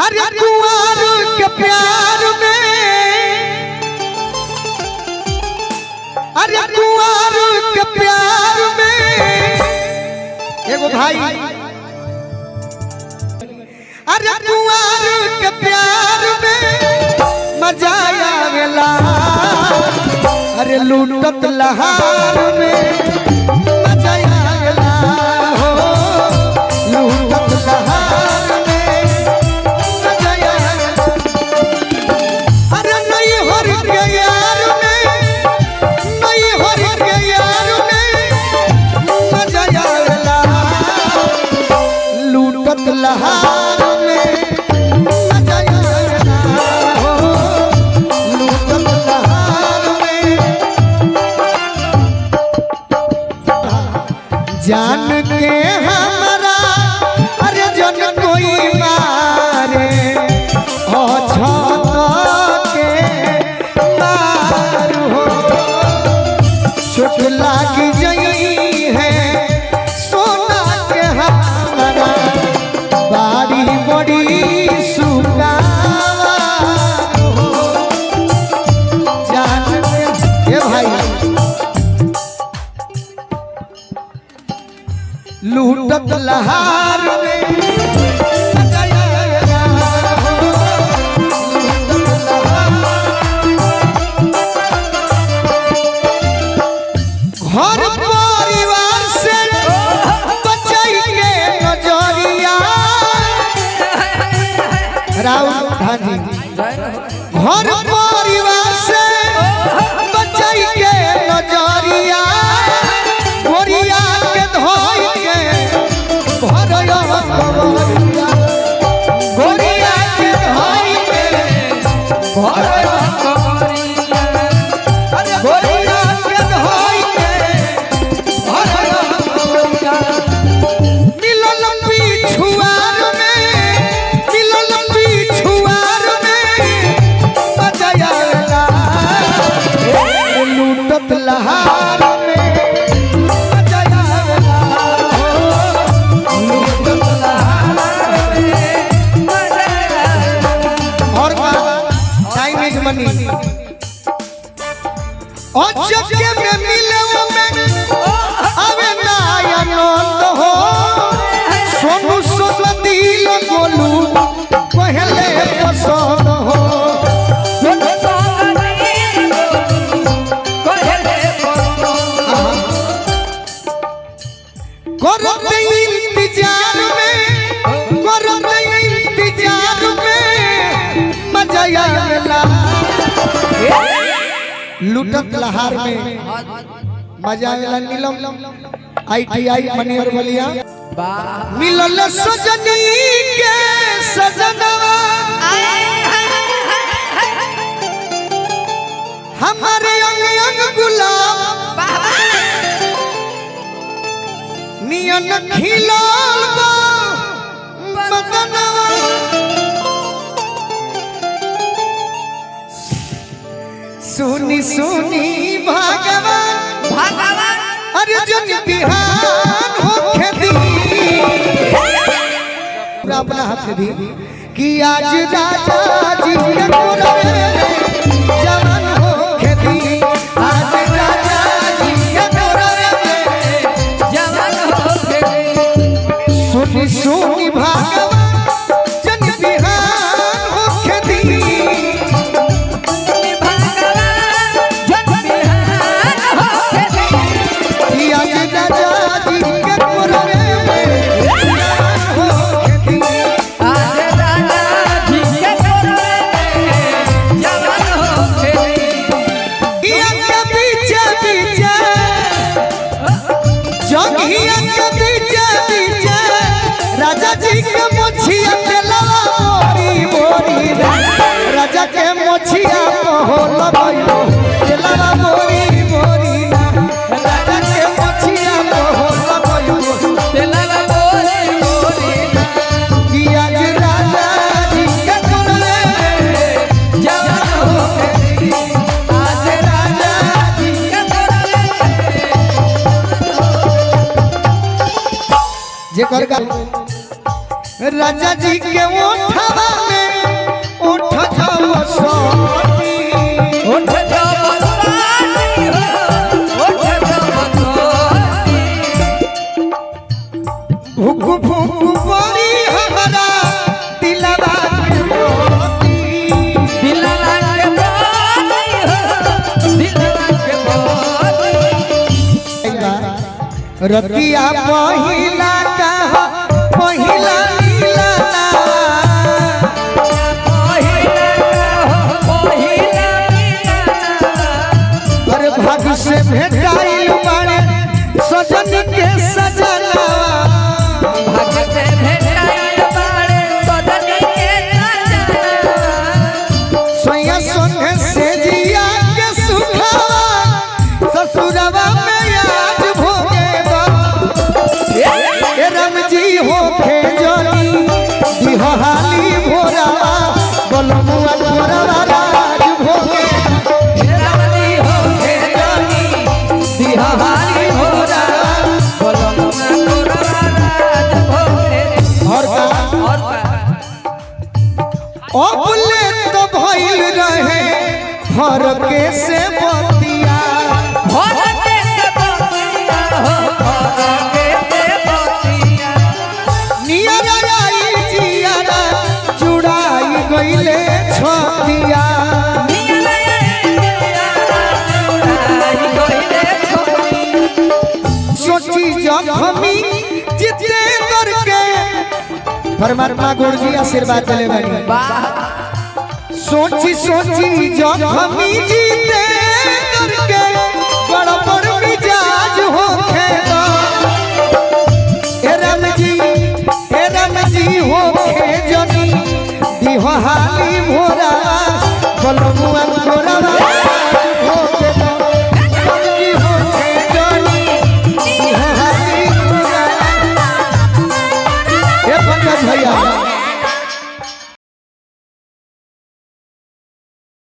अरे कुंवर के प्यार में, अरे कुंवर के प्यार में एगो भाई, अरे कुंवर के प्यार में मजा आवेला, अरे लूटत लहार में मजा आवेला हो, लूटत लहार में मजा आवेला। अरे नहीं हर के यार में, नहीं हर के यार में मजा आवेला, लूटत लहार में मजा आवेला हो, लूटत लहार में। जान के हमारा अरे जन कोई मारे ओ छत के मार हो, चोट लागी जई है सोना के हमारा बाड़ी बड़ी सुगावा हो। जान के ये भाई लूटत लहार में मजा आवेला हो, लूटत लहार। घर परिवार से बचाई के नजरिया राउत धानी, घर परिवार से बचाई के नजरिया, गोरिया के धोई के भरया कवरिया, गोरिया के धोई के भरया कवरिया, अरे गोरिया के धोई के भरया कवरिया। मिलल पिछुआर में, मिलल पिछुआर में मजा आवेला, लूटत लहार में मजा आवेला हो, लूटत लहार में मजा आवेला। और टाइम इज मनी, और जगह में मिले में आवे ना आनंद हो, सोनू सोला दिल गोलू पहले पसंद हो, करत इंतजार में, करत इंतजार में मजा आवेला, लूटत लहार में मजा आवेला। नीलम ITI मनियर बलिया मिलल सजनी के सजनवा, हमारे अंग अंग गुलाब नियन खिलाल बा बदनवा, सुनी सुनी भगवान भगवान अरे जन बिहान होखे दी, अपना हाथ दी कि आज राजा जी के कोरवे जवान होखे दी, आज राजा जी के कोरवे जवान होखे दी। सुनी सुनी भगवान जन बिहान होखे दी, राजा जी के मोछिया तेलवा मोरी मोरी, राजा के मोछिया हो लगयो तेलवा मोरी मोरी, राजा के मोछिया हो लगयो तेलवा मोरी मोरी। कि आज राजा जी के कोरवे जवान होखे दी, आज राजा जी के कोरवे जेकर राजा जी के ओठवा रतिया पहिला का पहिला नीला अरे भाग से भेटाइल बाड़े सजन के सजना भाग से भेटाइल बाड़े सजन के सजना सोया संगे से जिया के सुखावा ससुरवा में आज भोगेबा ए राम जी हो खेजनी दिहाली भोरावा बलमुआ तोरवा राज भोगे रामजी हो खेजनी दिहाली भोरावा बलमुआ तोरवा राज भोगे और अबले तो भइल रहे फरके से बतिया भोगे से बतिया हो भोगे से बतिया नियर आई जियारा चुड़ाई गइले छतिया सोची जखमी जिते करके परमात्मा गुरु जी आशीर्वाद चले बनी सोची सोची जखमी जीते करके बड़ बड़ मिजाज हो खेदा ए राम जी हो खेजनी दिहाली भोरा बलमुआ भोरा हो खेदा राम जी हो खेजनी दिहाली भोरा ए पंकज भैया